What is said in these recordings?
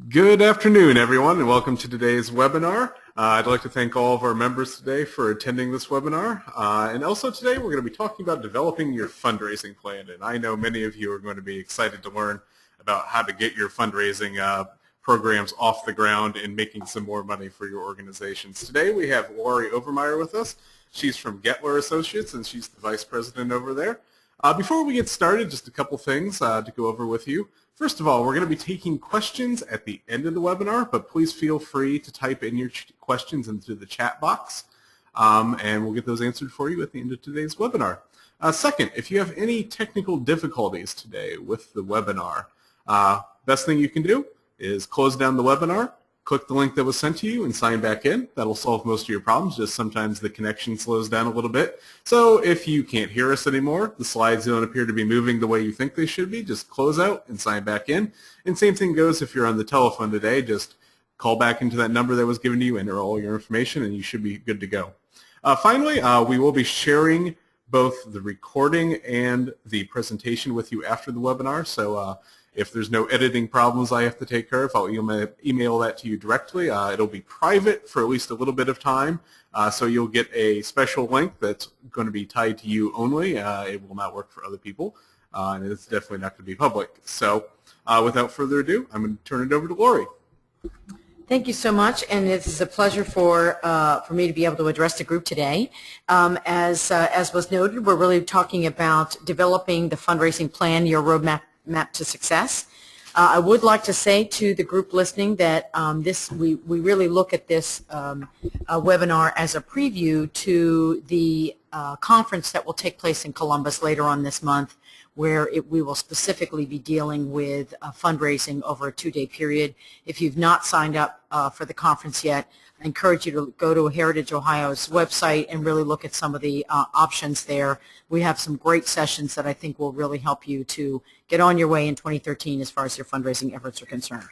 Good afternoon, everyone, and welcome to today's webinar. I'd like to thank all of our members today for attending this webinar. And also today we're going to be talking about developing your fundraising plan. And I know many of you are going to be excited to learn about how to get your fundraising programs off the ground and making some more money for your organizations. Today we have Lori Overmeyer with us. She's from Getler Associates, and she's the vice president over there. Before we get started, just a couple things to go over with you. First of all, we're going to be taking questions at the end of the webinar, but please feel free to type in your questions into the chat box, and we'll get those answered for you at the end of today's webinar. Second, if you have any technical difficulties today with the webinar, best thing you can do is close down the webinar, click the link that was sent to you, and sign back in. That'll solve most of your problems. Just sometimes the connection slows down a little bit. So if you can't hear us anymore, the slides don't appear to be moving the way you think they should be, just close out and sign back in. And same thing goes if you're on the telephone today. Just call back into that number that was given to you, enter all your information, and you should be good to go. Finally, we will be sharing both the recording and the presentation with you after the webinar. So if there's no editing problems I have to take care of, I'll email that to you directly. It'll be private for at least a little bit of time, so you'll get a special link that's going to be tied to you only. It will not work for other people, and it's definitely not going to be public. So without further ado, I'm going to turn it over to Lori. Thank you so much, and it's a pleasure for me to be able to address the group today. As was noted, we're really talking about developing the fundraising plan, your roadmap to success. I would like to say to the group listening that we really look at this webinar as a preview to the conference that will take place in Columbus later on this month, where we will specifically be dealing with fundraising over a 2-day period. If you've not signed up for the conference yet, I encourage you to go to Heritage Ohio's website and really look at some of the options there. We have some great sessions that I think will really help you to get on your way in 2013 as far as your fundraising efforts are concerned.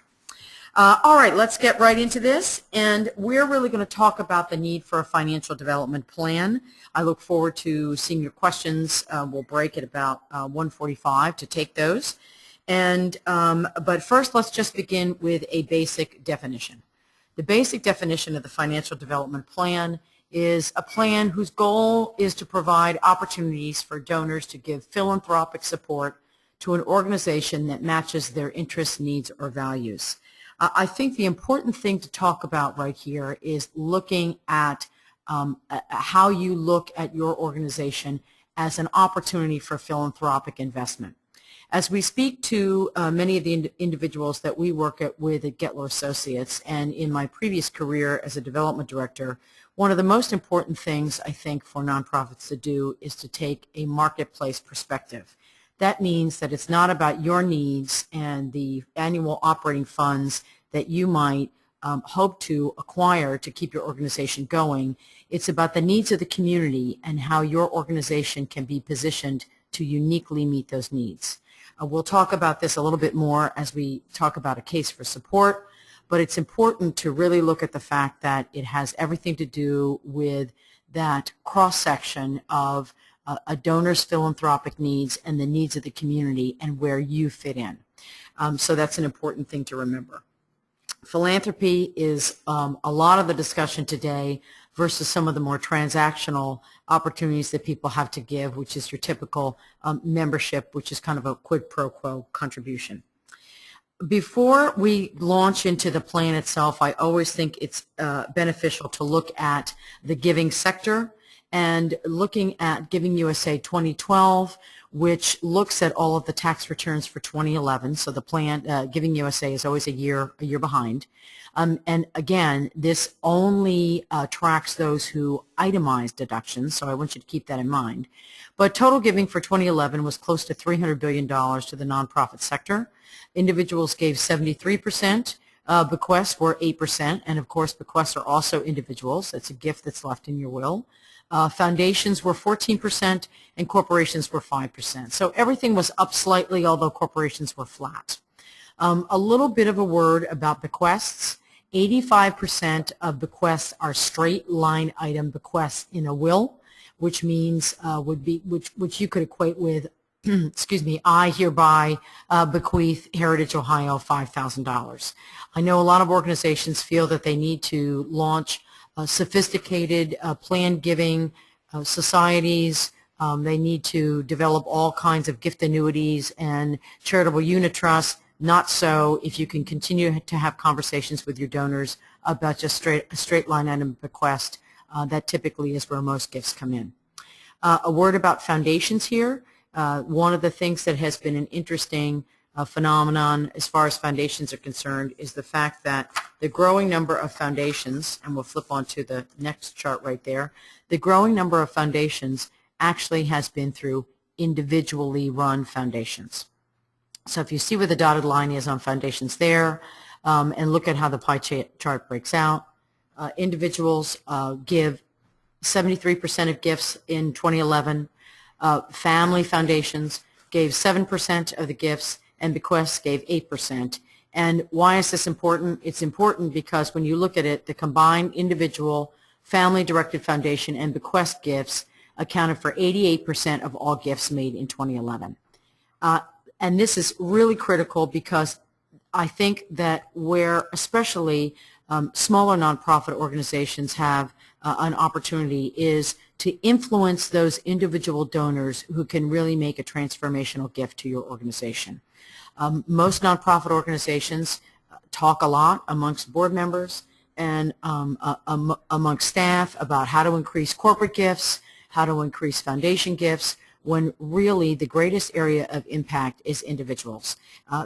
All right, let's get right into this, and we're really going to talk about the need for a financial development plan. I look forward to seeing your questions. We'll break at about 1:45 to take those. But first, let's just begin with a basic definition. The basic definition of the financial development plan is a plan whose goal is to provide opportunities for donors to give philanthropic support to an organization that matches their interests, needs, or values. I think the important thing to talk about right here is looking at how you look at your organization as an opportunity for philanthropic investment. As we speak to many of the individuals that we work with at Getler Associates, and in my previous career as a development director, one of the most important things I think for nonprofits to do is to take a marketplace perspective. That means that it's not about your needs and the annual operating funds that you might hope to acquire to keep your organization going. It's about the needs of the community and how your organization can be positioned to uniquely meet those needs. We'll talk about this a little bit more as we talk about a case for support, but it's important to really look at the fact that it has everything to do with that cross-section of a donor's philanthropic needs and the needs of the community and where you fit in. So that's an important thing to remember. Philanthropy is a lot of the discussion today versus some of the more transactional opportunities that people have to give, which is your typical membership, which is kind of a quid pro quo contribution. Before we launch into the plan itself, I always think it's beneficial to look at the giving sector and looking at Giving USA 2012, which looks at all of the tax returns for 2011. So the plan, Giving USA is always a year behind. And again, this only tracks those who itemize deductions, so I want you to keep that in mind. But total giving for 2011 was close to $300 billion to the nonprofit sector. Individuals gave 73%. Bequests were 8%, and of course bequests are also individuals. That's a gift that's left in your will. Foundations were 14%, and corporations were 5%. So everything was up slightly, although corporations were flat. A little bit of a word about bequests. 85% of bequests are straight line item bequests in a will, which means which you could equate with excuse me, I hereby bequeath Heritage Ohio $5,000. I know a lot of organizations feel that they need to launch sophisticated planned giving societies. They need to develop all kinds of gift annuities and charitable unit trusts. Not so if you can continue to have conversations with your donors about just a straight line item bequest. That typically is where most gifts come in. A word about foundations here. One of the things that has been an interesting phenomenon as far as foundations are concerned is the fact that the growing number of foundations, and we'll flip on to the next chart right there, the growing number of foundations actually has been through individually run foundations. So if you see where the dotted line is on foundations there, and look at how the pie chart breaks out, individuals give 73% of gifts in 2011. Family foundations gave 7% of the gifts, and bequests gave 8%. And why is this important? It's important because when you look at it, the combined individual, family-directed foundation, and bequest gifts accounted for 88% of all gifts made in 2011. And this is really critical because I think that where especially smaller nonprofit organizations have an opportunity is to influence those individual donors who can really make a transformational gift to your organization. Most nonprofit organizations talk a lot amongst board members and amongst staff about how to increase corporate gifts, how to increase foundation gifts, when really the greatest area of impact is individuals.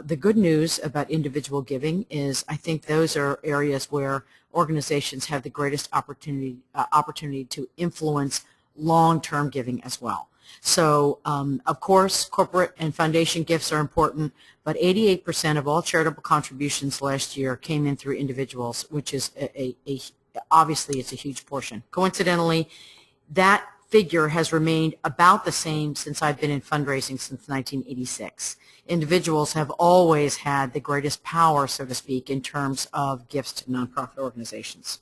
The good news about individual giving is I think those are areas where organizations have the greatest opportunity to influence long-term giving as well. So, of course, corporate and foundation gifts are important, but 88% of all charitable contributions last year came in through individuals, which is obviously it's a huge portion. Coincidentally, that figure has remained about the same since I've been in fundraising since 1986. Individuals have always had the greatest power, so to speak, in terms of gifts to nonprofit organizations.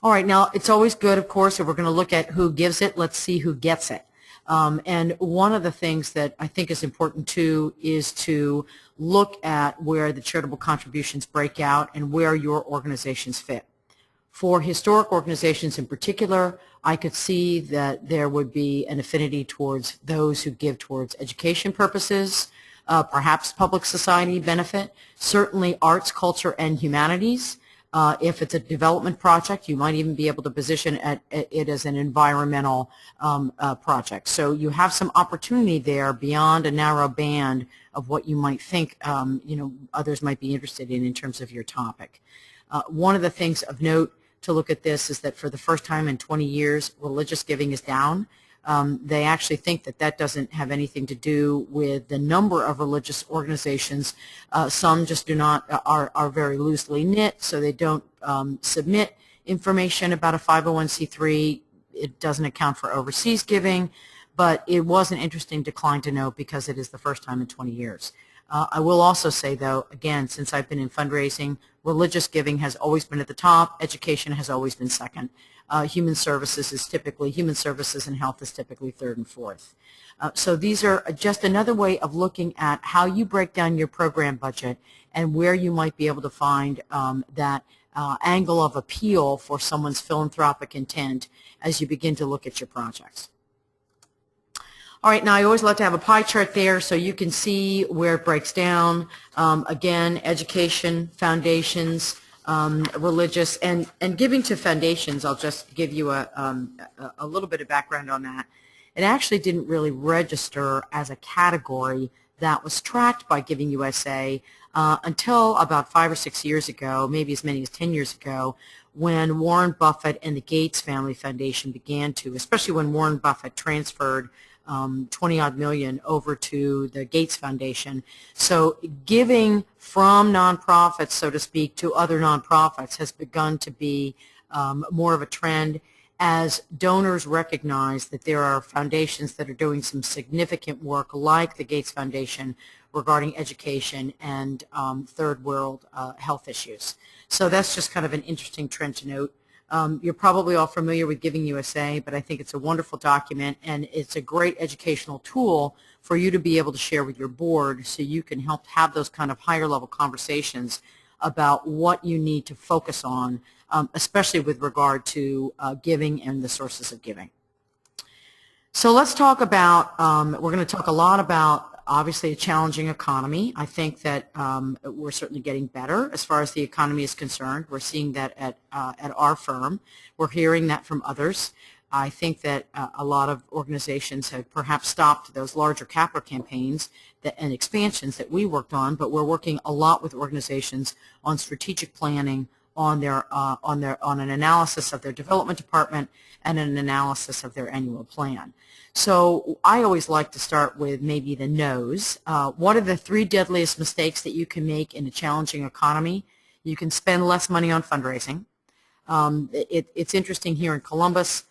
All right, now it's always good, of course, if we're going to look at who gives it, let's see who gets it. And one of the things that I think is important too is to look at where the charitable contributions break out and where your organizations fit. For historic organizations in particular, I could see that there would be an affinity towards those who give towards education purposes, perhaps public society benefit, certainly arts, culture, and humanities. If it's a development project, you might even be able to position it as an environmental project. So you have some opportunity there beyond a narrow band of what you might think others might be interested in terms of your topic. One of the things of note to look at this is that for the first time in 20 years, religious giving is down. They actually think that that doesn't have anything to do with the number of religious organizations. Some just do not, are very loosely knit, so they don't submit information about a 501c3. It doesn't account for overseas giving, but it was an interesting decline to note because it is the first time in 20 years. I will also say, though, again, since I've been in fundraising, religious giving has always been at the top. Education has always been second. Human services and health is typically third and fourth. So these are just another way of looking at how you break down your program budget and where you might be able to find that angle of appeal for someone's philanthropic intent as you begin to look at your projects. All right, now I always like to have a pie chart there so you can see where it breaks down. Again, education, foundations, religious, and giving to foundations. I'll just give you a little bit of background on that. It actually didn't really register as a category that was tracked by Giving USA until about 5 or 6 years ago, maybe as many as 10 years ago, when Warren Buffett and the Gates Family Foundation began to, especially when Warren Buffett transferred 20-odd million over to the Gates Foundation. So giving from nonprofits, so to speak, to other nonprofits has begun to be more of a trend as donors recognize that there are foundations that are doing some significant work like the Gates Foundation regarding education and third world health issues. So that's just kind of an interesting trend to note. You're probably all familiar with Giving USA, but I think it's a wonderful document and it's a great educational tool for you to be able to share with your board so you can help have those kind of higher level conversations about what you need to focus on, especially with regard to giving and the sources of giving. So let's talk about, we're going to talk a lot about obviously a challenging economy. I think that we're certainly getting better as far as the economy is concerned. We're seeing that at our firm. We're hearing that from others. I think that a lot of organizations have perhaps stopped those larger capital campaigns and expansions that we worked on, but we're working a lot with organizations on strategic planning, on an analysis of their development department and an analysis of their annual plan. So I always like to start with maybe the no's. What are the 3 deadliest mistakes that you can make in a challenging economy? You can spend less money on fundraising. It's interesting here in Columbus.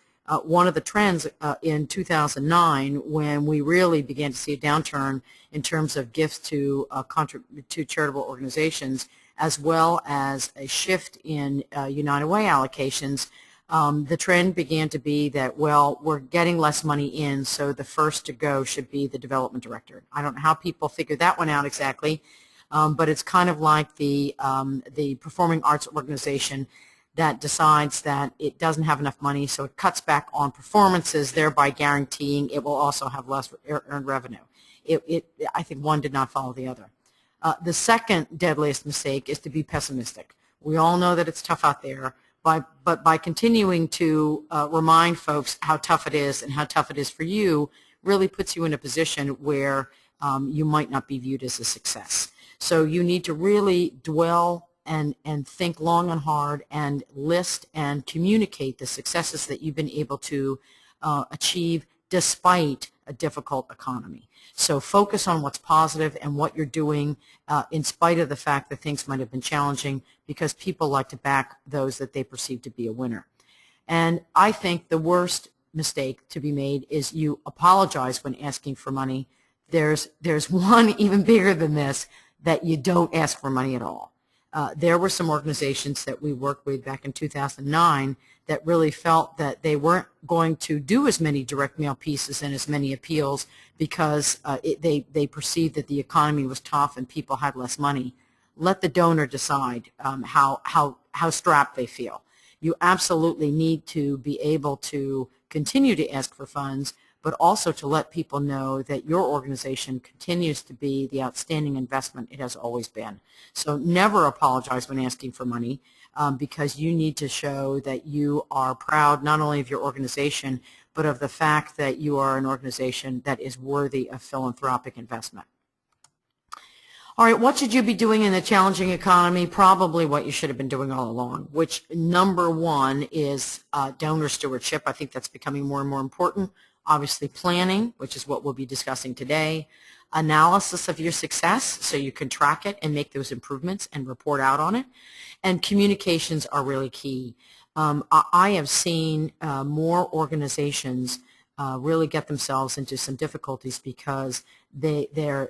One of the trends in 2009, when we really began to see a downturn in terms of gifts to charitable organizations, as well as a shift in United Way allocations, the trend began to be that, well, we're getting less money in, so the first to go should be the development director. I don't know how people figured that one out exactly, but it's kind of like the performing arts organization that decides that it doesn't have enough money, so it cuts back on performances, thereby guaranteeing it will also have less earned revenue. I think one did not follow the other. The second deadliest mistake is to be pessimistic. We all know that it's tough out there, but by continuing to remind folks how tough it is and how tough it is for you really puts you in a position where you might not be viewed as a success. So you need to really dwell and think long and hard and list and communicate the successes that you've been able to achieve despite a difficult economy. So focus on what's positive and what you're doing in spite of the fact that things might have been challenging, because people like to back those that they perceive to be a winner. And I think the worst mistake to be made is you apologize when asking for money. There's one even bigger than this, that you don't ask for money at all. There were some organizations that we worked with back in 2009 that really felt that they weren't going to do as many direct mail pieces and as many appeals because they perceived that the economy was tough and people had less money. Let the donor decide how strapped they feel. You absolutely need to be able to continue to ask for funds, but also to let people know that your organization continues to be the outstanding investment it has always been. So never apologize when asking for money, because you need to show that you are proud not only of your organization, but of the fact that you are an organization that is worthy of philanthropic investment. All right, what should you be doing in a challenging economy? Probably what you should have been doing all along, which number one is donor stewardship. I think that's becoming more and more important. Obviously planning, which is what we'll be discussing today. Analysis of your success, so you can track it and make those improvements and report out on it. And communications are really key. I have seen more organizations really get themselves into some difficulties because there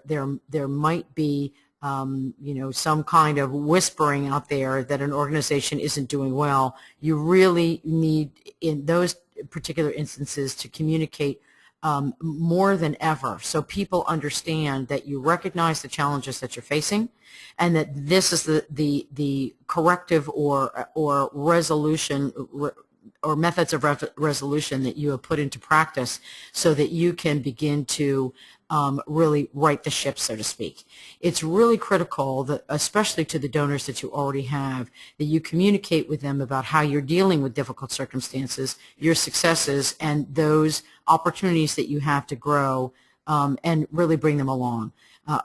might be some kind of whispering out there that an organization isn't doing well. You really need, in those particular instances, to communicate more than ever, so people understand that you recognize the challenges that you're facing, and that this is the corrective or resolution or methods of resolution that you have put into practice, so that you can begin to really right the ship, so to speak. It's really critical that, especially to the donors that you already have, that you communicate with them about how you're dealing with difficult circumstances, your successes, and those opportunities that you have to grow, and really bring them along.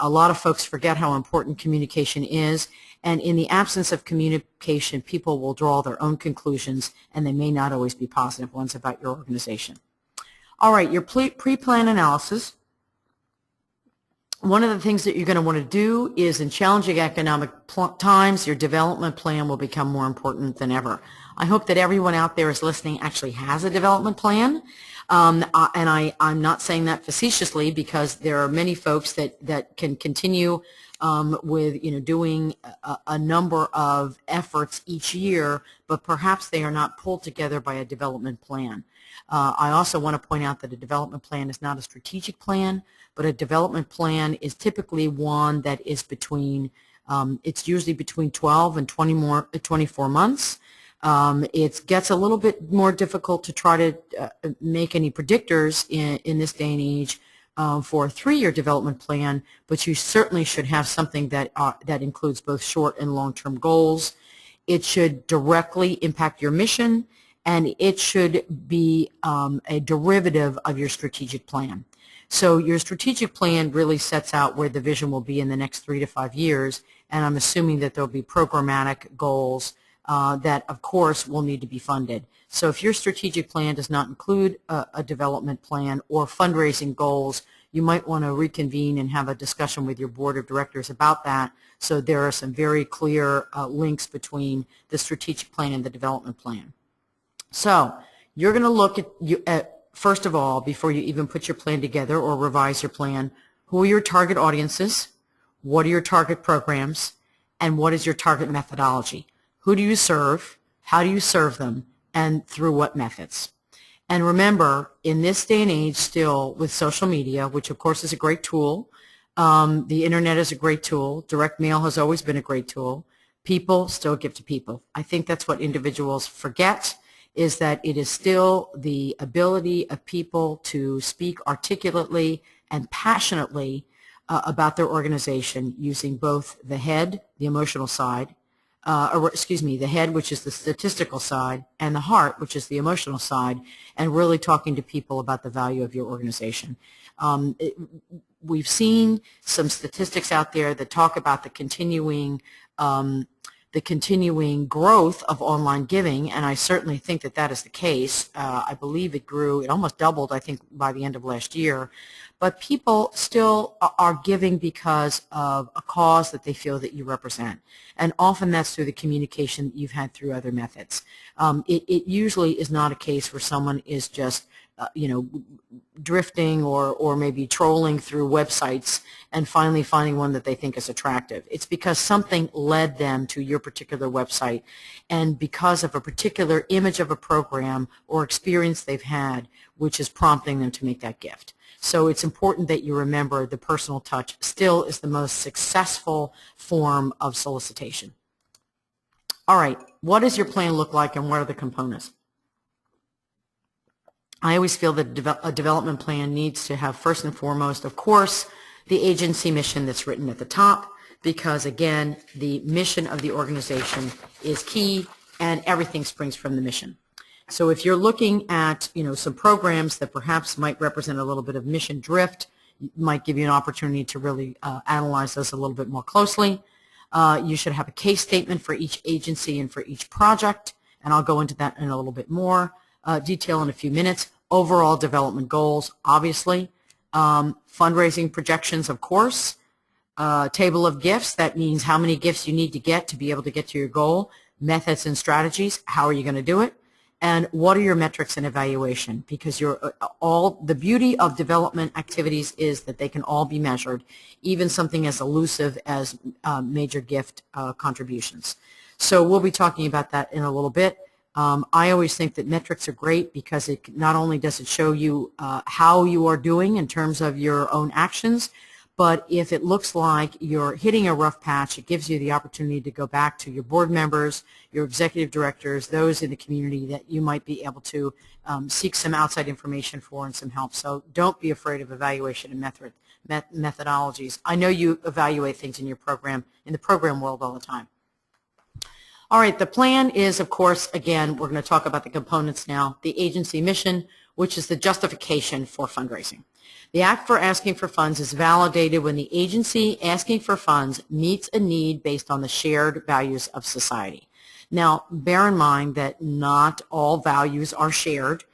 A lot of folks forget how important communication is, and in the absence of communication, people will draw their own conclusions, and they may not always be positive ones about your organization. All right, your pre-plan analysis. One of the things that you're going to want to do is, in challenging economic times, your development plan will become more important than ever. I hope that everyone out there is listening actually has a development plan. And I'm not saying that facetiously, because there are many folks that can continue with doing a number of efforts each year, but perhaps they are not pulled together by a development plan. I also want to point out that a development plan is not a strategic plan, but a development plan is typically one that is between, it's usually between 12 and 24 months. It gets a little bit more difficult to try to make any predictors in this day and age for a 3-year development plan, but you certainly should have something that includes both short and long-term goals. It should directly impact your mission, and it should be a derivative of your strategic plan. So your strategic plan really sets out where the vision will be in the next 3 to 5 years, and I'm assuming that there will be programmatic goals that, of course, will need to be funded. So if your strategic plan does not include a development plan or fundraising goals, you might want to reconvene and have a discussion with your board of directors about that. So there are some very clear links between the strategic plan and the development plan. So you're going to look at, first of all, before you even put your plan together or revise your plan, who are your target audiences, what are your target programs, and what is your target methodology? Who do you serve, how do you serve them, and through what methods? And remember, in this day and age still with social media, which of course is a great tool, the internet is a great tool, direct mail has always been a great tool, people still give to people. I think that's what individuals forget, is that it is still the ability of people to speak articulately and passionately about their organization using both the head, the emotional side, the head, which is the statistical side, and the heart, which is the emotional side, and really talking to people about the value of your organization. We've seen some statistics out there that talk about the continuing growth of online giving, and I certainly think that that is the case. I believe it grew, it almost doubled, I think, by the end of last year. But people still are giving because of a cause that they feel that you represent. And often that's through the communication that you've had through other methods. It usually is not a case where someone is just drifting or maybe trolling through websites and finally finding one that they think is attractive. It's because something led them to your particular website, and because of a particular image of a program or experience they've had, which is prompting them to make that gift. So it's important that you remember the personal touch still is the most successful form of solicitation. All right, what does your plan look like and what are the components? I always feel that a development plan needs to have, first and foremost, of course, the agency mission that's written at the top, because again, the mission of the organization is key and everything springs from the mission. So if you're looking at some programs that perhaps might represent a little bit of mission drift, might give you an opportunity to really analyze those a little bit more closely. You should have a case statement for each agency and for each project, and I'll go into that in a little bit more detail in a few minutes. Overall development goals, obviously. Fundraising projections, of course. Table of gifts, that means how many gifts you need to get to be able to get to your goal. Methods and strategies, how are you going to do it? And what are your metrics and evaluation? Because the beauty of development activities is that they can all be measured, even something as elusive as major gift contributions. So we'll be talking about that in a little bit. I always think that metrics are great because it not only does it show you how you are doing in terms of your own actions, but if it looks like you're hitting a rough patch, it gives you the opportunity to go back to your board members, your executive directors, those in the community that you might be able to seek some outside information for and some help. So don't be afraid of evaluation and methodologies. I know you evaluate things in your program, in the program world all the time. All right, the plan is, of course, again, we're going to talk about the components now. The agency mission, which is the justification for fundraising. The act for asking for funds is validated when the agency asking for funds meets a need based on the shared values of society. Now, bear in mind that not all values are shared,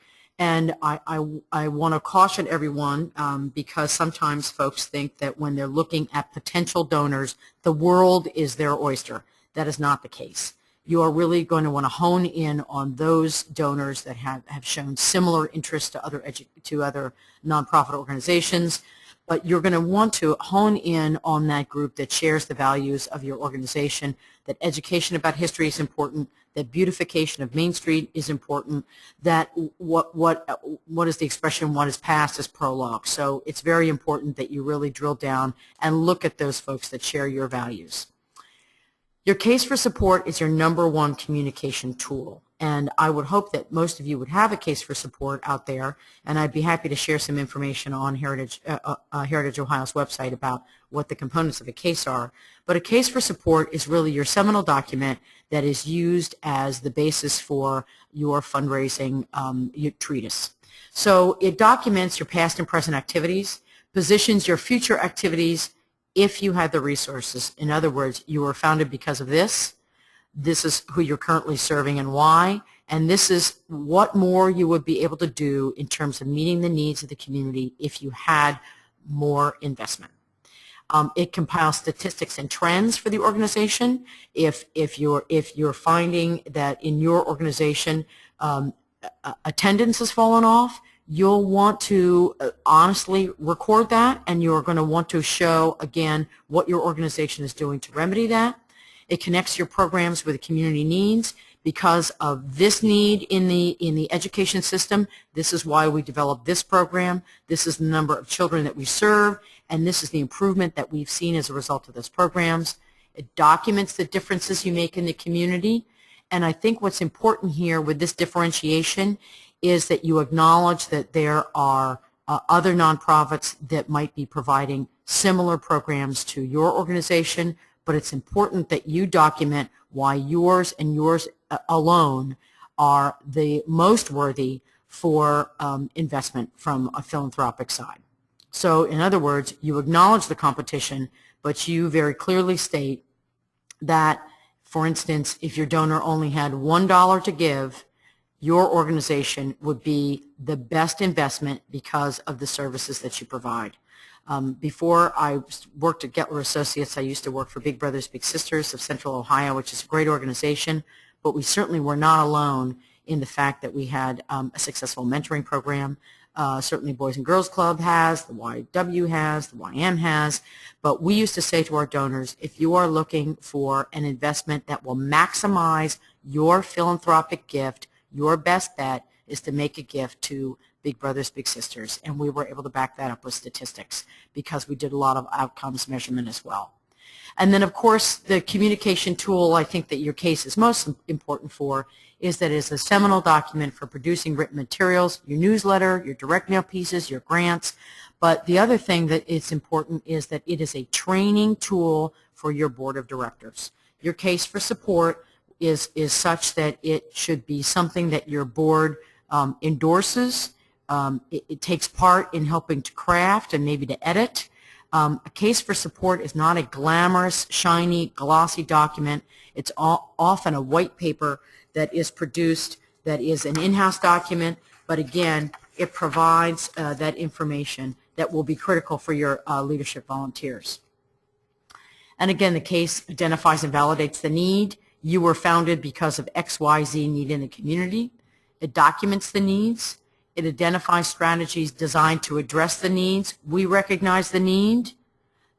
and I want to caution everyone because sometimes folks think that when they're looking at potential donors, the world is their oyster. That is not the case. You are really going to want to hone in on those donors that have shown similar interest to other nonprofit organizations. but you're going to want to hone in on that group that shares the values of your organization, that education about history is important, that beautification of Main Street is important, that what is the expression, what is past is prologue. So it's very important that you really drill down and look at those folks that share your values. Your case for support is your number one communication tool, and I would hope that most of you would have a case for support out there, and I'd be happy to share some information on Heritage Ohio's website about what the components of a case are. But a case for support is really your seminal document that is used as the basis for your fundraising your treatise. So it documents your past and present activities, positions your future activities if you have the resources. In other words, you were founded because of this. This is who you're currently serving and why, and this is what more you would be able to do in terms of meeting the needs of the community if you had more investment. It compiles statistics and trends for the organization. If you're finding that in your organization attendance has fallen off, you'll want to honestly record that, and you're going to want to show again what your organization is doing to remedy that. It connects your programs with the community needs. Because of this need in the education system, this is why we developed this program. This is the number of children that we serve, and this is the improvement that we've seen as a result of those programs. It documents the differences you make in the community, and I think what's important here with this differentiation is that you acknowledge that there are other nonprofits that might be providing similar programs to your organization, but it's important that you document why yours and yours alone are the most worthy for investment from a philanthropic side. So in other words, you acknowledge the competition, but you very clearly state that, for instance, if your donor only had $1 to give, your organization would be the best investment because of the services that you provide. Before I worked at Gettler Associates, I used to work for Big Brothers Big Sisters of Central Ohio, which is a great organization, but we certainly were not alone in the fact that we had a successful mentoring program. Certainly Boys and Girls Club has, the YW has, the YM has, but we used to say to our donors, if you are looking for an investment that will maximize your philanthropic gift, your best bet is to make a gift to Big Brothers Big Sisters, and we were able to back that up with statistics because we did a lot of outcomes measurement as well. And then, of course, the communication tool I think that your case is most important for is that it's a seminal document for producing written materials, your newsletter, your direct mail pieces, your grants. But the other thing that is important is that it is a training tool for your board of directors. Your case for support is such that it should be something that your board endorses. It takes part in helping to craft and maybe to edit. A case for support is not a glamorous, shiny, glossy document. It's often a white paper that is produced that is an in-house document, but again, it provides that information that will be critical for your leadership volunteers. And again, the case identifies and validates the need. You were founded because of XYZ need in the community. It documents the needs. It identifies strategies designed to address the needs. We recognize the need.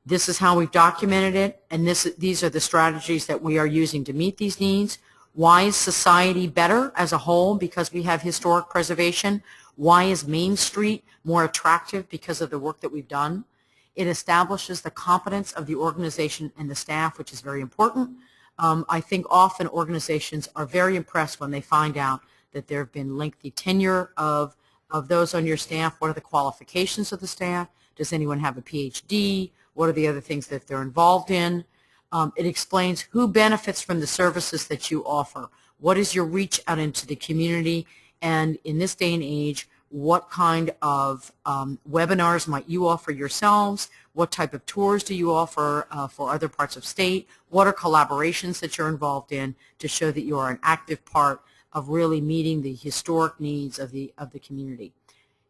This is how we've documented it, and these are the strategies that we are using to meet these needs. Why is society better as a whole? Because we have historic preservation. Why is Main Street more attractive? Because of the work that we've done. It establishes the competence of the organization and the staff, which is very important. I think often organizations are very impressed when they find out that there have been lengthy tenure of those on your staff. What are the qualifications of the staff? Does anyone have a PhD? What are the other things that they're involved in? It explains who benefits from the services that you offer. What is your reach out into the community? And in this day and age, what kind of webinars might you offer yourselves? What type of tours do you offer for other parts of state? What are collaborations that you're involved in to show that you are an active part of really meeting the historic needs of the community?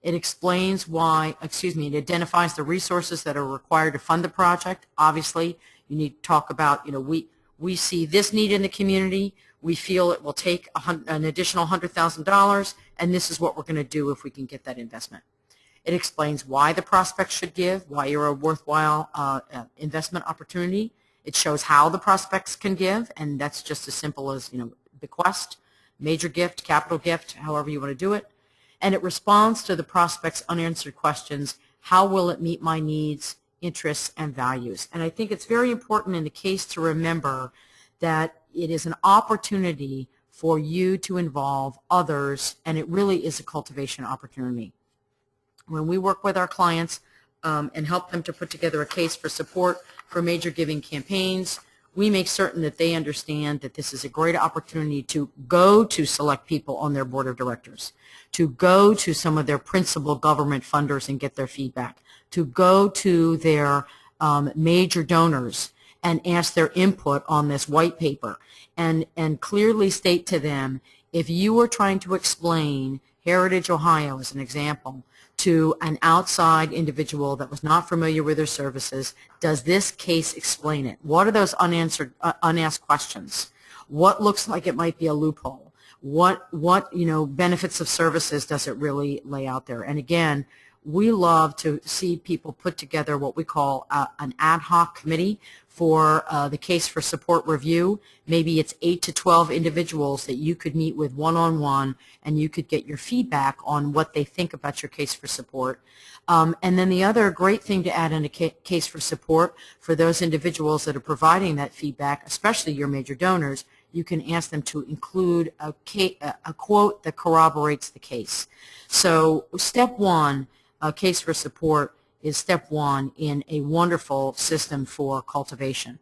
It explains why, it identifies the resources that are required to fund the project. Obviously, you need to talk about, we see this need in the community. We feel it will take an additional $100,000, and this is what we're going to do if we can get that investment. It explains why the prospect should give, why you're a worthwhile investment opportunity. It shows how the prospects can give, and that's just as simple as, bequest, major gift, capital gift, however you want to do it. And it responds to the prospect's unanswered questions. How will it meet my needs, interests, and values? And I think it's very important in the case to remember that it is an opportunity for you to involve others, and it really is a cultivation opportunity. When we work with our clients and help them to put together a case for support for major giving campaigns, we make certain that they understand that this is a great opportunity to go to select people on their board of directors, to go to some of their principal government funders and get their feedback, to go to their major donors and ask their input on this white paper, and clearly state to them, if you were trying to explain Heritage Ohio as an example to an outside individual that was not familiar with their services, does this case explain it? What are those unasked questions? What looks like it might be a loophole? What benefits of services does it really lay out there? And again, we love to see people put together what we call an ad hoc committee for the case for support review. Maybe it's 8 to 12 individuals that you could meet with one-on-one, and you could get your feedback on what they think about your case for support. And then the other great thing to add in a case for support for those individuals that are providing that feedback, especially your major donors, you can ask them to include a quote that corroborates the case. So step one, a case for support, is step one in a wonderful system for cultivation.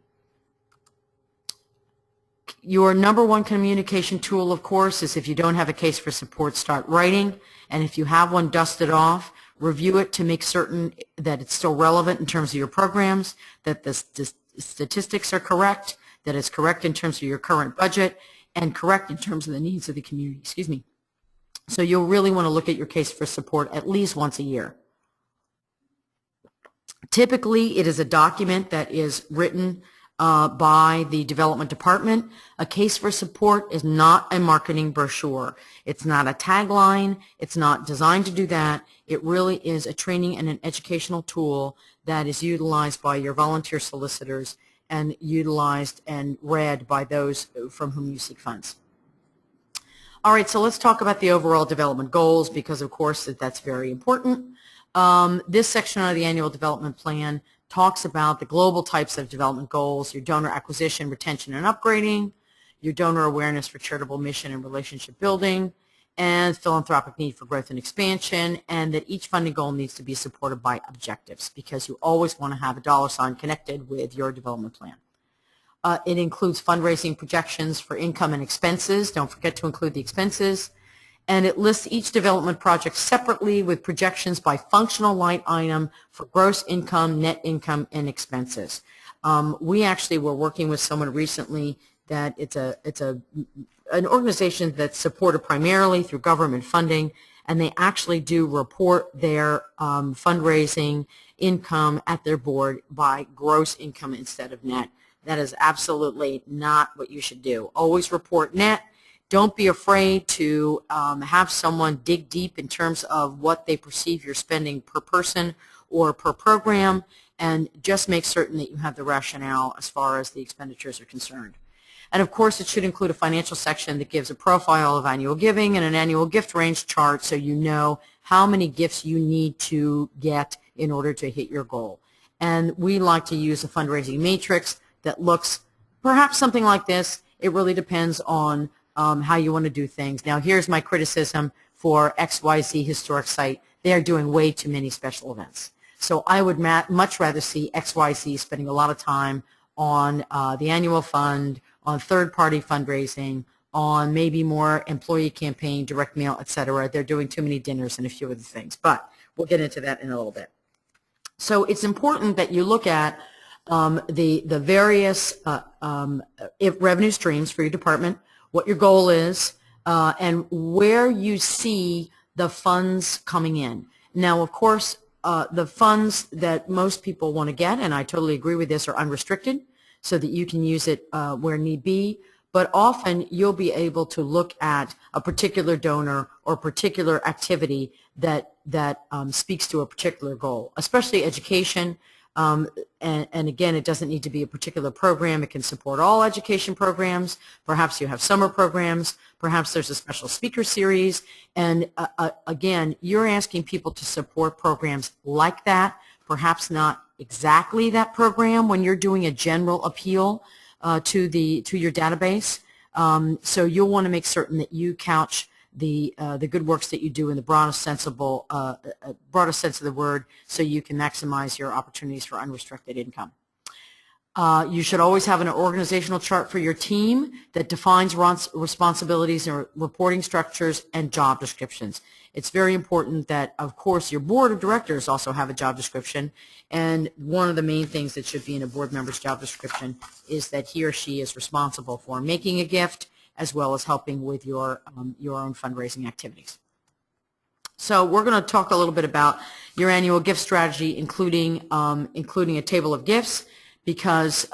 Your number one communication tool, of course, is if you don't have a case for support, start writing. And if you have one, dust it off. Review it to make certain that it's still relevant in terms of your programs, that the statistics are correct, that it's correct in terms of your current budget, and correct in terms of the needs of the community. Excuse me. So you'll really want to look at your case for support at least once a year. Typically, it is a document that is written by the development department. A case for support is not a marketing brochure. It's not a tagline. It's not designed to do that. It really is a training and an educational tool that is utilized by your volunteer solicitors and utilized and read by those from whom you seek funds. All right, so let's talk about the overall development goals, because of course that's very important. This section of the annual development plan talks about the global types of development goals: your donor acquisition, retention, and upgrading, your donor awareness for charitable mission and relationship building, and philanthropic need for growth and expansion, and that each funding goal needs to be supported by objectives, because you always want to have a dollar sign connected with your development plan. It includes fundraising projections for income and expenses. Don't forget to include the expenses. And it lists each development project separately with projections by functional line item for gross income, net income, and expenses. We actually were working with someone recently that it's an organization that's supported primarily through government funding, and they actually do report their fundraising income at their board by gross income instead of net. That is absolutely not what you should do. Always report net. Don't be afraid to have someone dig deep in terms of what they perceive you're spending per person or per program, and just make certain that you have the rationale as far as the expenditures are concerned. And of course, it should include a financial section that gives a profile of annual giving and an annual gift range chart, so you know how many gifts you need to get in order to hit your goal. And we like to use a fundraising matrix that looks perhaps something like this. It really depends on how you want to do things. Now, here's my criticism for XYZ Historic Site. They are doing way too many special events. So I would much rather see XYZ spending a lot of time on the annual fund, on third-party fundraising, on maybe more employee campaign, direct mail, etc. They're doing too many dinners and a few other things. But we'll get into that in a little bit. So it's important that you look at the various revenue streams for your department, what your goal is, and where you see the funds coming in. Now, of course, the funds that most people want to get, and I totally agree with this, are unrestricted, so that you can use it where need be. but often you'll be able to look at a particular donor or particular activity that speaks to a particular goal, especially education. And again, it doesn't need to be a particular program. It can support all education programs. Perhaps you have summer programs. Perhaps there's a special speaker series. And again, you're asking people to support programs like that, perhaps not exactly that program when you're doing a general appeal to your database. So you'll want to make certain that you couch the good works that you do in the broadest sense of the word, so you can maximize your opportunities for unrestricted income. You should always have an organizational chart for your team that defines responsibilities and reporting structures and job descriptions. It's very important that, of course, your board of directors also have a job description, and one of the main things that should be in a board member's job description is that he or she is responsible for making a gift as well as helping with your own fundraising activities. So we're going to talk a little bit about your annual gift strategy, including a table of gifts, because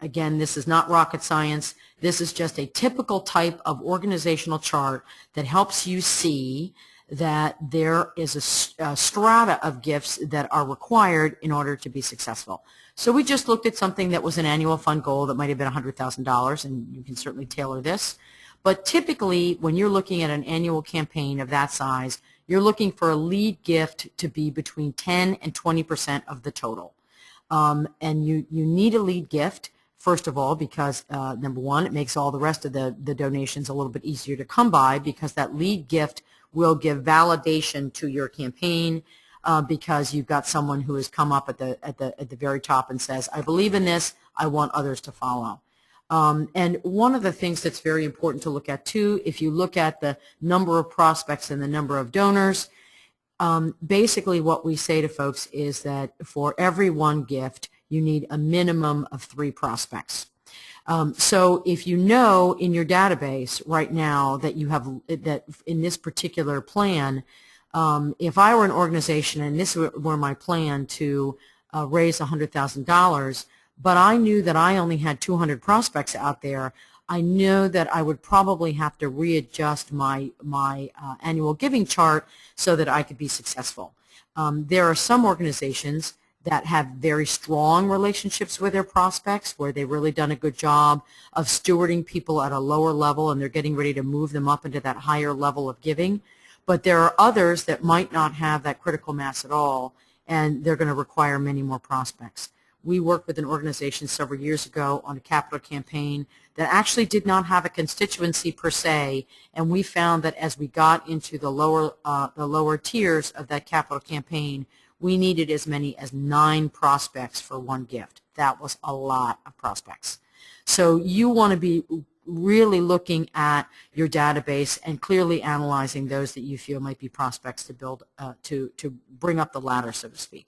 again, this is not rocket science. This is just a typical type of organizational chart that helps you see that there is a strata of gifts that are required in order to be successful. So we just looked at something that was an annual fund goal that might have been $100,000, and you can certainly tailor this. But typically, when you're looking at an annual campaign of that size, you're looking for a lead gift to be between 10 and 20% of the total. And you need a lead gift, first of all, because number one, it makes all the rest of the donations a little bit easier to come by, because that lead gift will give validation to your campaign, because you've got someone who has come up at the very top and says, I believe in this, I want others to follow. And one of the things that's very important to look at too, if you look at the number of prospects and the number of donors, basically what we say to folks is that for every one gift, you need a minimum of 3 prospects. So if you know in your database right now that you have, that in this particular plan, if I were an organization and this were my plan to raise $100,000, but I knew that I only had 200 prospects out there, I know that I would probably have to readjust my annual giving chart so that I could be successful. There are some organizations that have very strong relationships with their prospects, where they've really done a good job of stewarding people at a lower level, and they're getting ready to move them up into that higher level of giving. But there are others that might not have that critical mass at all, and they're going to require many more prospects. We worked with an organization several years ago on a capital campaign that actually did not have a constituency per se, and we found that as we got into the lower tiers of that capital campaign, we needed as many as 9 prospects for one gift. That was a lot of prospects. So you want to be really looking at your database and clearly analyzing those that you feel might be prospects to build to bring up the ladder, so to speak.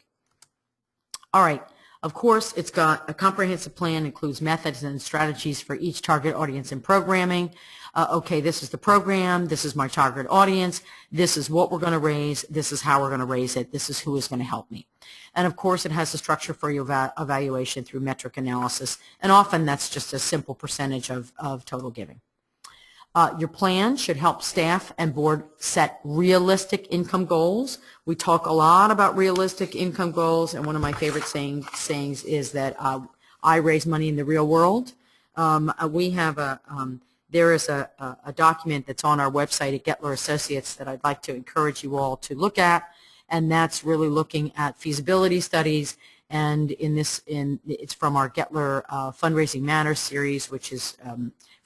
All right. Of course, it's got a comprehensive plan, includes methods and strategies for each target audience and programming. Okay, this is the program, this is my target audience, this is what we're going to raise, this is how we're going to raise it, this is who is going to help me. And of course, it has the structure for your evaluation through metric analysis, and often that's just a simple percentage of total giving. Your plan should help staff and board set realistic income goals. We talk a lot about realistic income goals, and one of my favorite sayings is that I raise money in the real world. We have there is a document that's on our website at Gettler Associates that I'd like to encourage you all to look at, and that's really looking at feasibility studies. And it's from our Gettler Fundraising Matters series, which is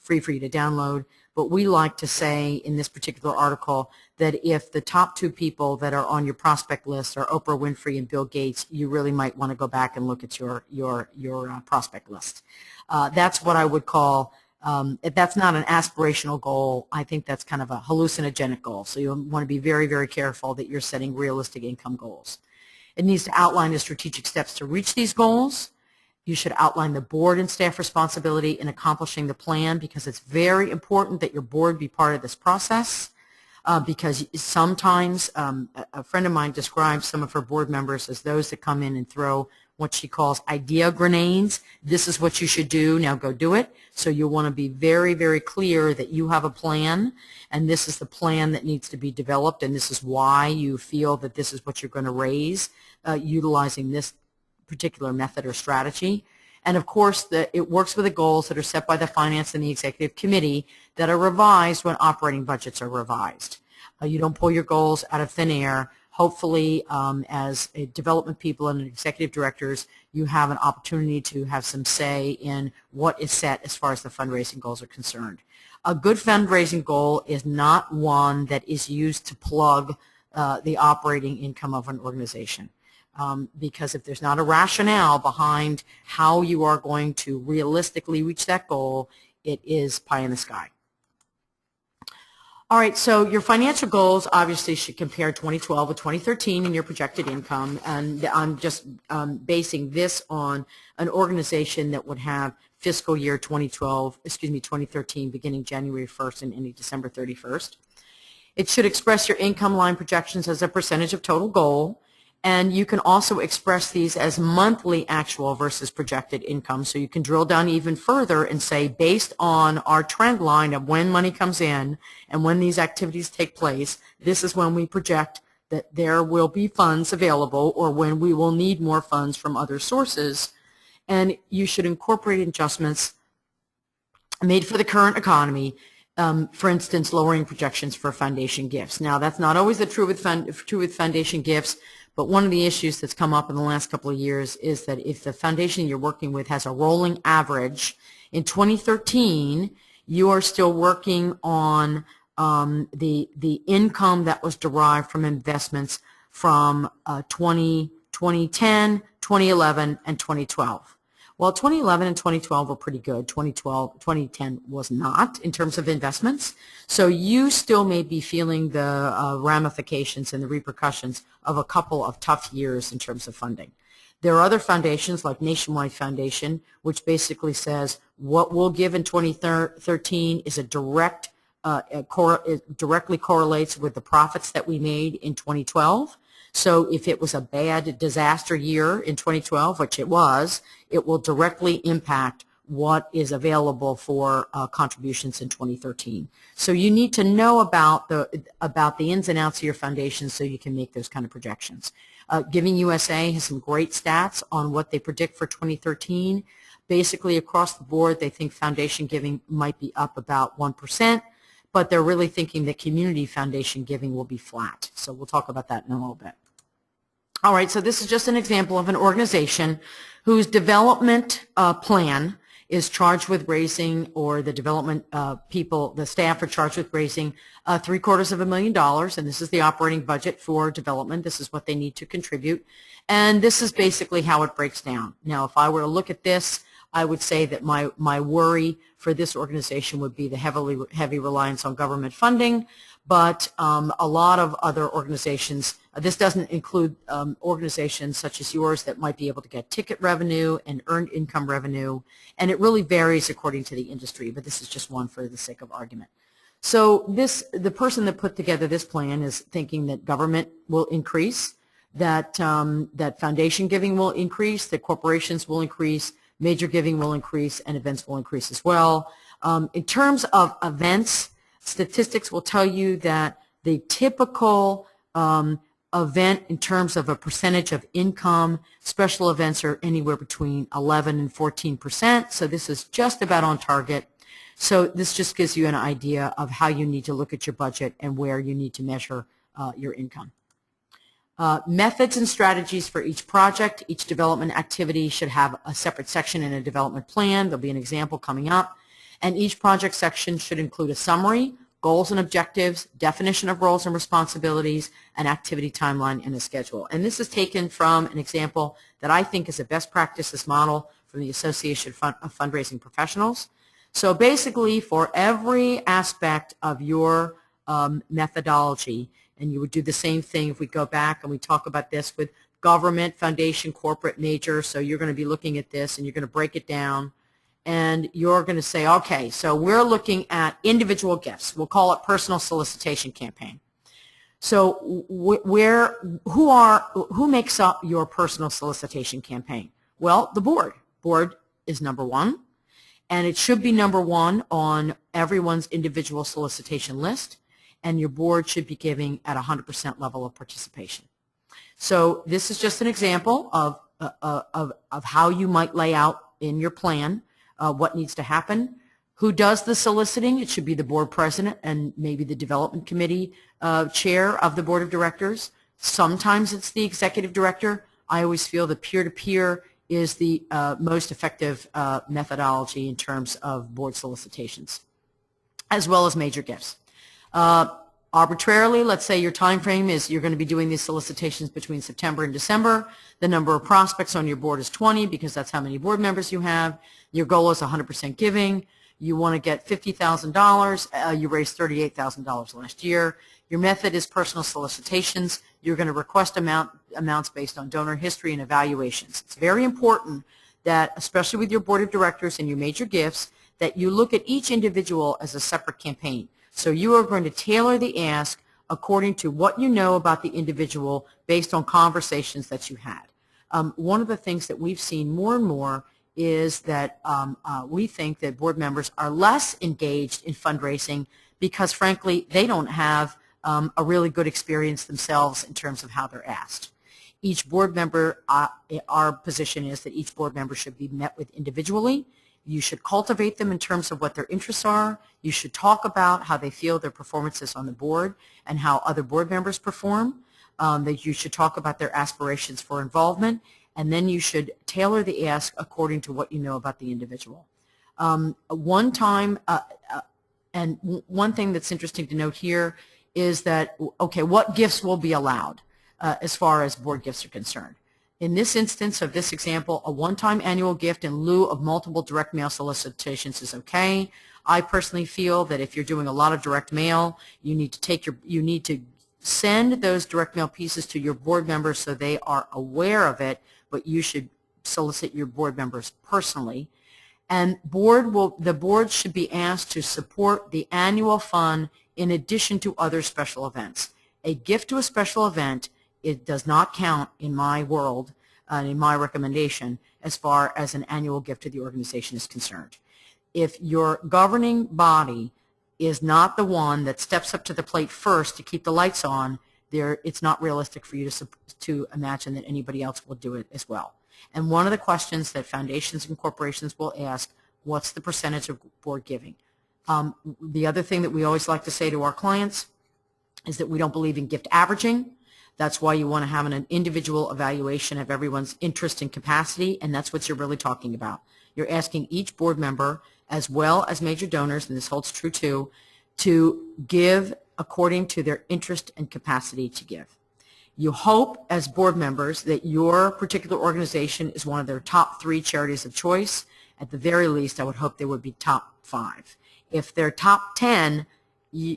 free for you to download. But we like to say in this particular article that if the top 2 people that are on your prospect list are Oprah Winfrey and Bill Gates, you really might want to go back and look at your prospect list. That's what I would call, that's not an aspirational goal. I think that's kind of a hallucinogenic goal. So you want to be very, very careful that you're setting realistic income goals. It needs to outline the strategic steps to reach these goals. You should outline the board and staff responsibility in accomplishing the plan, because it's very important that your board be part of this process. because sometimes a friend of mine describes some of her board members as those that come in and throw what she calls idea grenades. This is what you should do, now go do it. So you'll want to be very, very clear that you have a plan, and this is the plan that needs to be developed, and this is why you feel that this is what you're going to raise utilizing this particular method or strategy. And of course, it works with the goals that are set by the Finance and the Executive Committee that are revised when operating budgets are revised. You don't pull your goals out of thin air. Hopefully, as a development people and executive directors, you have an opportunity to have some say in what is set as far as the fundraising goals are concerned. A good fundraising goal is not one that is used to plug the operating income of an organization. Because if there's not a rationale behind how you are going to realistically reach that goal, it is pie in the sky. All right, so your financial goals obviously should compare 2012 with 2013 in your projected income, and I'm just basing this on an organization that would have fiscal year 2013 beginning January 1st and ending December 31st. It should express your income line projections as a percentage of total goal. And you can also express these as monthly actual versus projected income. So you can drill down even further and say, based on our trend line of when money comes in and when these activities take place, this is when we project that there will be funds available or when we will need more funds from other sources. And you should incorporate adjustments made for the current economy. For instance, lowering projections for foundation gifts. Now, that's not always true with foundation gifts. But one of the issues that's come up in the last couple of years is that if the foundation you're working with has a rolling average, in 2013, you are still working on the income that was derived from investments from 2010, 2011, and 2012. Well, 2011 and 2012 were pretty good. 2010 was not in terms of investments. So you still may be feeling the ramifications and the repercussions of a couple of tough years in terms of funding. There are other foundations like Nationwide Foundation, which basically says what we'll give in 2013 is it directly correlates with the profits that we made in 2012. So if it was a bad disaster year in 2012, which it was, it will directly impact what is available for contributions in 2013. So you need to know about the ins and outs of your foundation so you can make those kind of projections. Giving USA has some great stats on what they predict for 2013. Basically, across the board, they think foundation giving might be up about 1%, but they're really thinking that community foundation giving will be flat. So we'll talk about that in a little bit. All right, so this is just an example of an organization whose development plan is charged with raising, or the development people, the staff are charged with raising $750,000, and this is the operating budget for development. This is what they need to contribute, and this is basically how it breaks down. Now, if I were to look at this, I would say that my worry for this organization would be the heavy reliance on government funding, but a lot of other organizations, this doesn't include organizations such as yours that might be able to get ticket revenue and earned income revenue, and it really varies according to the industry, but this is just one for the sake of argument. So the person that put together this plan is thinking that government will increase, that foundation giving will increase, that corporations will increase, major giving will increase, and events will increase as well. In terms of events, statistics will tell you that the typical event in terms of a percentage of income, special events are anywhere between 11 and 14%, so this is just about on target. So this just gives you an idea of how you need to look at your budget and where you need to measure your income. Methods and strategies for each project. Each development activity should have a separate section in a development plan. There'll be an example coming up. And each project section should include a summary, goals and objectives, definition of roles and responsibilities, an activity timeline, and a schedule. And this is taken from an example that I think is a best practices model from the Association of Fundraising Professionals. So basically, for every aspect of your methodology, and you would do the same thing if we go back and we talk about this with government, foundation, corporate, major. So you're going to be looking at this and you're going to break it down. and you're going to say, okay, so we're looking at individual gifts. We'll call it personal solicitation campaign. So who makes up your personal solicitation campaign? Well, the board. Board is number one, and it should be number one on everyone's individual solicitation list, and your board should be giving at 100% level of participation. So this is just an example of how you might lay out in your plan what needs to happen. Who does the soliciting? It should be the board president and maybe the development committee chair of the board of directors. Sometimes it's the executive director. I always feel that peer-to-peer is the most effective methodology in terms of board solicitations, as well as major gifts. Arbitrarily, let's say your time frame is you're going to be doing these solicitations between September and December. The number of prospects on your board is 20 because that's how many board members you have. Your goal is 100% giving. You want to get $50,000. You raised $38,000 last year. Your method is personal solicitations. You're going to request amounts based on donor history and evaluations. It's very important that, especially with your board of directors and your major gifts, that you look at each individual as a separate campaign. So you are going to tailor the ask according to what you know about the individual based on conversations that you had. One of the things that we've seen more and more is that we think that board members are less engaged in fundraising because, frankly, they don't have a really good experience themselves in terms of how they're asked. Each board member, our position is that each board member should be met with individually. You should cultivate them in terms of what their interests are. You should talk about how they feel their performances on the board and how other board members perform. That you should talk about their aspirations for involvement, and then you should tailor the ask according to what you know about the individual. One thing that's interesting to note here is that, okay, what gifts will be allowed as far as board gifts are concerned? In this instance of this example, a one-time annual gift in lieu of multiple direct mail solicitations is okay. I personally feel that if you're doing a lot of direct mail, you need to send those direct mail pieces to your board members so they are aware of it, but you should solicit your board members personally. And the board should be asked to support the annual fund in addition to other special events. A gift to a special event, it does not count in my world and in my recommendation as far as an annual gift to the organization is concerned. If your governing body is not the one that steps up to the plate first to keep the lights on, it's not realistic for you to imagine that anybody else will do it as well. And one of the questions that foundations and corporations will ask, what's the percentage of board giving? The other thing that we always like to say to our clients is that we don't believe in gift averaging. That's why you want to have an individual evaluation of everyone's interest and capacity, and that's what you're really talking about. You're asking each board member, as well as major donors, and this holds true too, to give according to their interest and capacity to give. You hope as board members that your particular organization is one of their top 3 charities of choice. At the very least, I would hope they would be top 5. If they're top 10,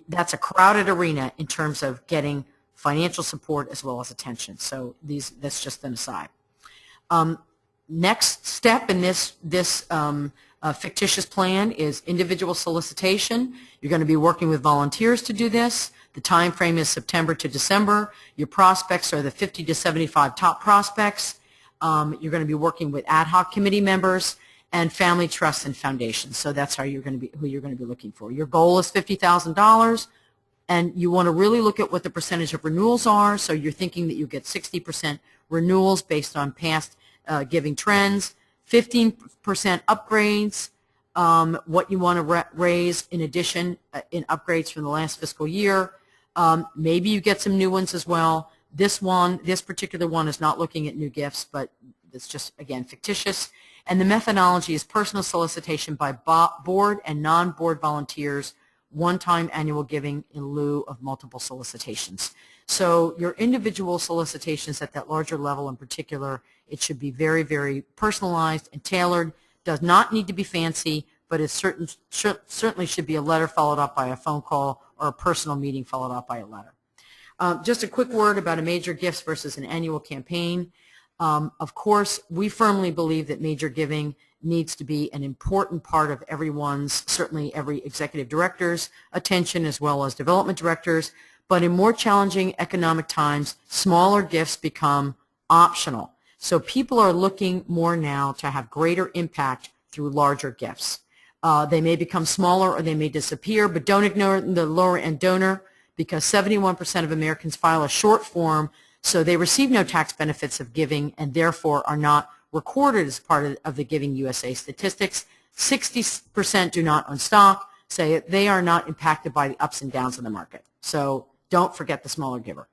that's a crowded arena in terms of getting financial support as well as attention. So that's just an aside. Next step in this fictitious plan is individual solicitation. You're going to be working with volunteers to do this. The time frame is September to December. Your prospects are the 50 to 75 top prospects. You're going to be working with ad hoc committee members and family trusts and foundations. So that's who you're going to be looking for. Your goal is $50,000. And you want to really look at what the percentage of renewals are. So you're thinking that you get 60% renewals based on past giving trends, 15% upgrades, what you want to raise in addition in upgrades from the last fiscal year. Maybe you get some new ones as well. This particular one is not looking at new gifts, but it's just, again, fictitious. And the methodology is personal solicitation by board and non-board volunteers, one-time annual giving in lieu of multiple solicitations. So your individual solicitations at that larger level in particular, it should be very, very personalized and tailored. Does not need to be fancy, but it certainly should be a letter followed up by a phone call or a personal meeting followed up by a letter. Just a quick word about a major gifts versus an annual campaign. Of course, we firmly believe that major giving needs to be an important part of everyone's, certainly every executive director's attention as well as development directors. But in more challenging economic times, smaller gifts become optional. So people are looking more now to have greater impact through larger gifts. They may become smaller or they may disappear, but don't ignore the lower-end donor, because 71% of Americans file a short form, so they receive no tax benefits of giving and therefore are not recorded as part of the Giving USA statistics. 60% do not own stock, so they are not impacted by the ups and downs of the market. So don't forget the smaller giver.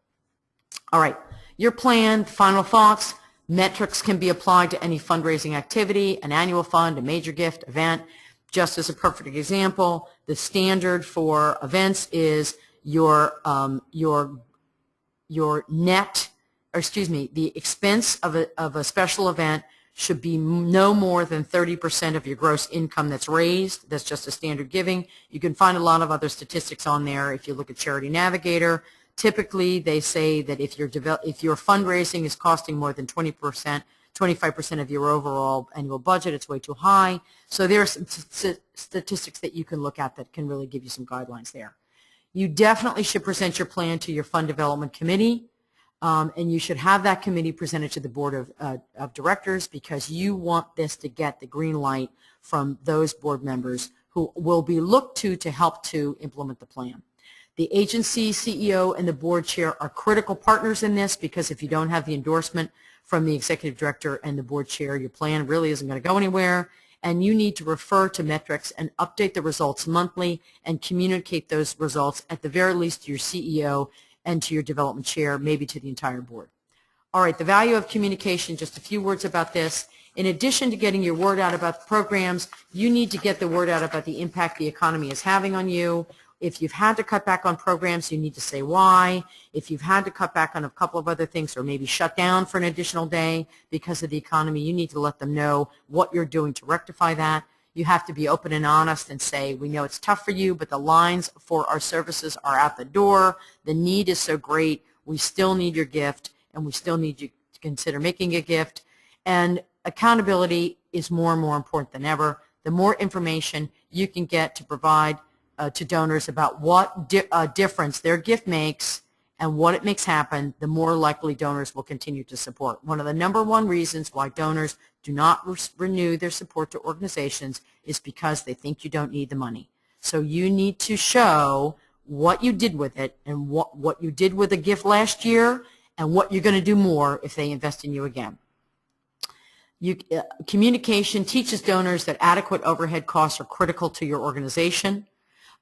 All right, your plan, final thoughts. Metrics can be applied to any fundraising activity, an annual fund, a major gift, event. Just as a perfect example, the standard for events is your net, or excuse me, the expense of a special event should be no more than 30% of your gross income that's raised. That's just a standard giving. You can find a lot of other statistics on there if you look at Charity Navigator. Typically, they say that if your fundraising is costing more than 20%, 25% of your overall annual budget, it's way too high. So there are some statistics that you can look at that can really give you some guidelines there. You definitely should present your plan to your fund development committee, and you should have that committee presented to the board of directors, because you want this to get the green light from those board members who will be looked to help to implement the plan. The agency CEO and the board chair are critical partners in this, because if you don't have the endorsement from the executive director and the board chair, your plan really isn't going to go anywhere, and you need to refer to metrics and update the results monthly and communicate those results at the very least to your CEO and to your development chair, maybe to the entire board. All right, the value of communication, just a few words about this. In addition to getting your word out about the programs, you need to get the word out about the impact the economy is having on you. If you've had to cut back on programs, you need to say why. If you've had to cut back on a couple of other things or maybe shut down for an additional day because of the economy, you need to let them know what you're doing to rectify that. You have to be open and honest and say, we know it's tough for you, but the lines for our services are out the door. The need is so great. We still need your gift, and we still need you to consider making a gift. And accountability is more and more important than ever. The more information you can get to provide to donors about what difference their gift makes and what it makes happen, the more likely donors will continue to support. One of the #1 reasons why donors do not renew their support to organizations is because they think you don't need the money. So you need to show what you did with it and what you did with a gift last year and what you're going to do more if they invest in you again. Communication teaches donors that adequate overhead costs are critical to your organization.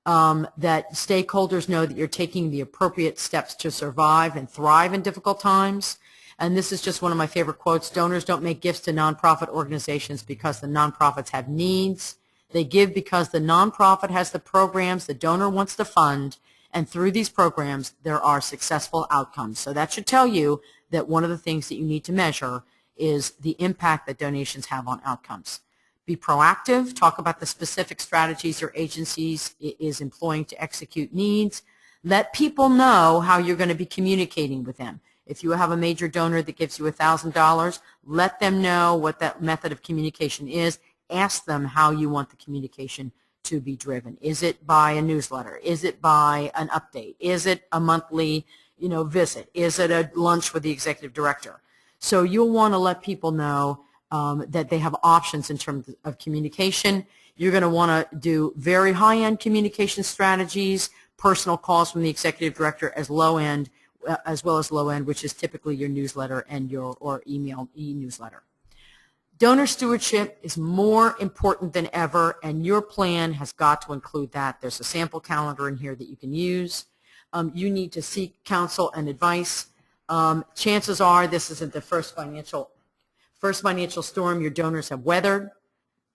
That stakeholders know that you're taking the appropriate steps to survive and thrive in difficult times. And this is just one of my favorite quotes. Donors don't make gifts to nonprofit organizations because the nonprofits have needs. They give because the nonprofit has the programs the donor wants to fund, and through these programs there are successful outcomes. So that should tell you that one of the things that you need to measure is the impact that donations have on outcomes. Be proactive. Talk about the specific strategies your agency is employing to execute needs. Let people know how you're going to be communicating with them. If you have a major donor that gives you $1,000, let them know what that method of communication is. Ask them how you want the communication to be driven. Is it by a newsletter? Is it by an update? Is it a monthly, visit? Is it a lunch with the executive director? So you'll want to let people know that they have options in terms of communication. You're going to want to do very high-end communication strategies, personal calls from the executive director as low-end, as well as low-end, which is typically your newsletter and or email e-newsletter. Donor stewardship is more important than ever, and your plan has got to include that. There's a sample calendar in here that you can use. You need to seek counsel and advice. Chances are this isn't the first financial storm your donors have weathered.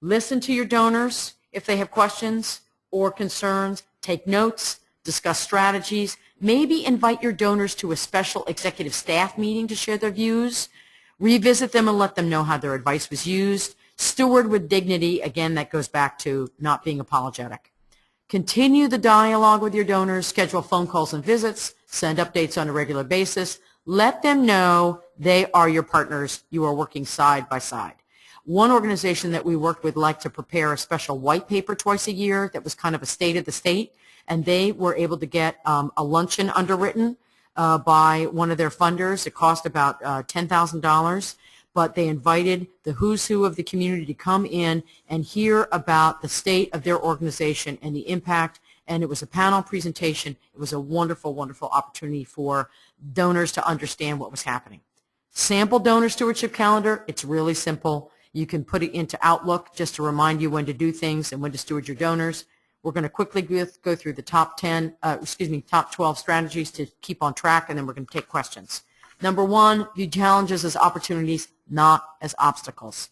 Listen to your donors if they have questions or concerns. Take notes. Discuss strategies. Maybe invite your donors to a special executive staff meeting to share their views. Revisit them and let them know how their advice was used. Steward with dignity. Again, that goes back to not being apologetic. Continue the dialogue with your donors. Schedule phone calls and visits. Send updates on a regular basis. Let them know they are your partners. You are working side by side. One organization that we worked with liked to prepare a special white paper twice a year that was kind of a state of the state, and they were able to get a luncheon underwritten by one of their funders. It cost about $10,000, but they invited the who's who of the community to come in and hear about the state of their organization and the impact, and it was a panel presentation. It was a wonderful, wonderful opportunity for donors to understand what was happening. Sample donor stewardship calendar, it's really simple. You can put it into Outlook just to remind you when to do things and when to steward your donors. We're going to quickly go through the top 12 strategies to keep on track, and then we're going to take questions. Number one, view challenges as opportunities, not as obstacles.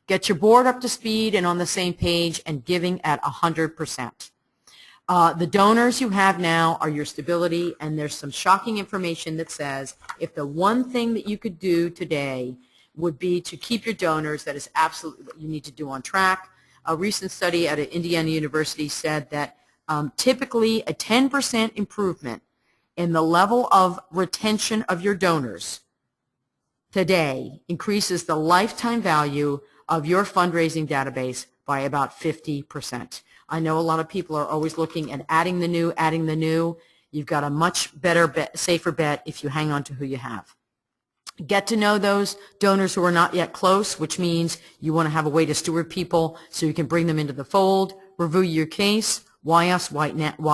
Get your board up to speed and on the same page and giving at 100%. The donors you have now are your stability, and there's some shocking information that says if the one thing that you could do today would be to keep your donors, that is absolutely what you need to do on track. A recent study at Indiana University said that typically a 10% improvement in the level of retention of your donors today increases the lifetime value of your fundraising database by about 50%. I know a lot of people are always looking at adding the new, adding the new. You've got a much better bet, safer bet if you hang on to who you have. Get to know those donors who are not yet close, which means you want to have a way to steward people so you can bring them into the fold. Review your case. Why us? Why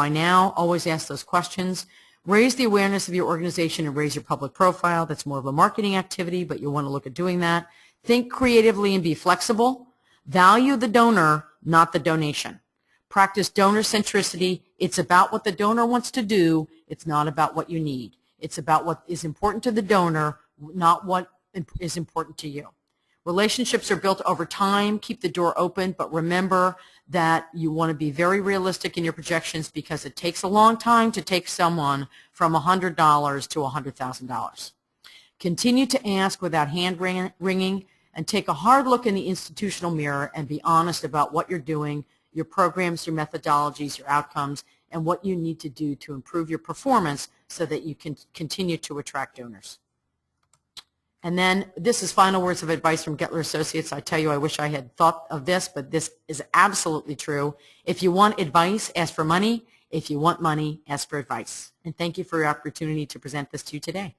now? Always ask those questions. Raise the awareness of your organization and raise your public profile. That's more of a marketing activity, but you'll want to look at doing that. Think creatively and be flexible. Value the donor, not the donation. Practice donor centricity. It's about what the donor wants to do. It's not about what you need. It's about what is important to the donor, not what is important to you. Relationships are built over time. Keep the door open, but remember that you want to be very realistic in your projections because it takes a long time to take someone from $100 to $100,000. Continue to ask without hand wringing and take a hard look in the institutional mirror and be honest about what you're doing, your programs, your methodologies, your outcomes, and what you need to do to improve your performance so that you can continue to attract donors. And then this is final words of advice from Gettler Associates. I tell you, I wish I had thought of this, but this is absolutely true. If you want advice, ask for money. If you want money, ask for advice. And thank you for your opportunity to present this to you today.